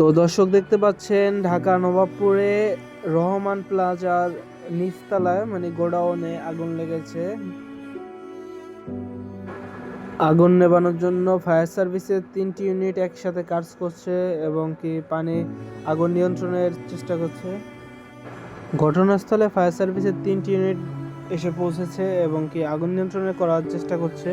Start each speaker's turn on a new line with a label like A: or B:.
A: তো দর্শক দেখতে পাচ্ছেন ঢাকা নবাবপুরে রহমান প্লাজার নিচতলায় মানে গোডাউনে আগুন লেগেছে। আগুন নেভানোর জন্য ফায়ার সার্ভিসের 3টি ইউনিট একসাথে কাজ করছে এবং কি আগুন নিয়ন্ত্রণের চেষ্টা করছে। ঘটনাস্থলে ফায়ার সার্ভিসের 3টি ইউনিট এসে পৌঁছেছে এবং কি আগুন নিয়ন্ত্রণে করার চেষ্টা করছে।